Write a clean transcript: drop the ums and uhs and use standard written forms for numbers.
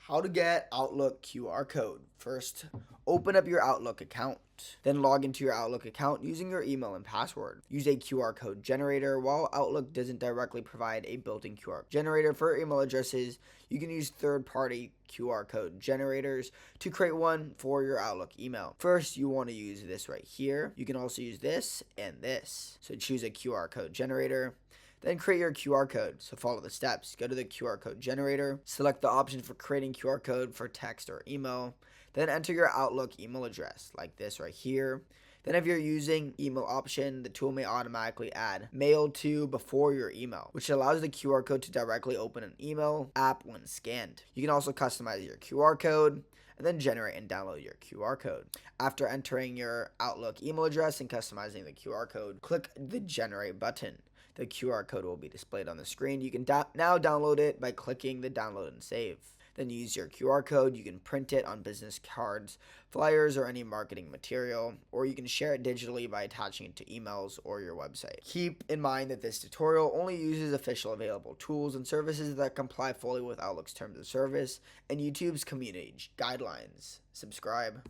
How to get Outlook QR code. First, open up your Outlook account. Then log into your Outlook account using your email and password. Use a QR code generator. While Outlook doesn't directly provide a built-in QR generator for email addresses, you can use third-party QR code generators to create one for your Outlook email. First, you want to use this right here. You can also use this and this. So choose a QR code generator. Then create your QR code. So follow the steps. Go to the QR code generator. Select the option for creating QR code for text or email. Then enter your Outlook email address like this right here. Then if you're using email option, the tool may automatically add mail to before your email, which allows the QR code to directly open an email app when scanned. You can also customize your QR code and then generate and download your QR code. After entering your Outlook email address and customizing the QR code, click the generate button. The QR code will be displayed on the screen. You can now download it by clicking the download and save. Then use your QR code. You can print it on business cards, flyers, or any marketing material, or you can share it digitally by attaching it to emails or your website. Keep in mind that this tutorial only uses official available tools and services that comply fully with Outlook's terms of service and YouTube's community guidelines. Subscribe.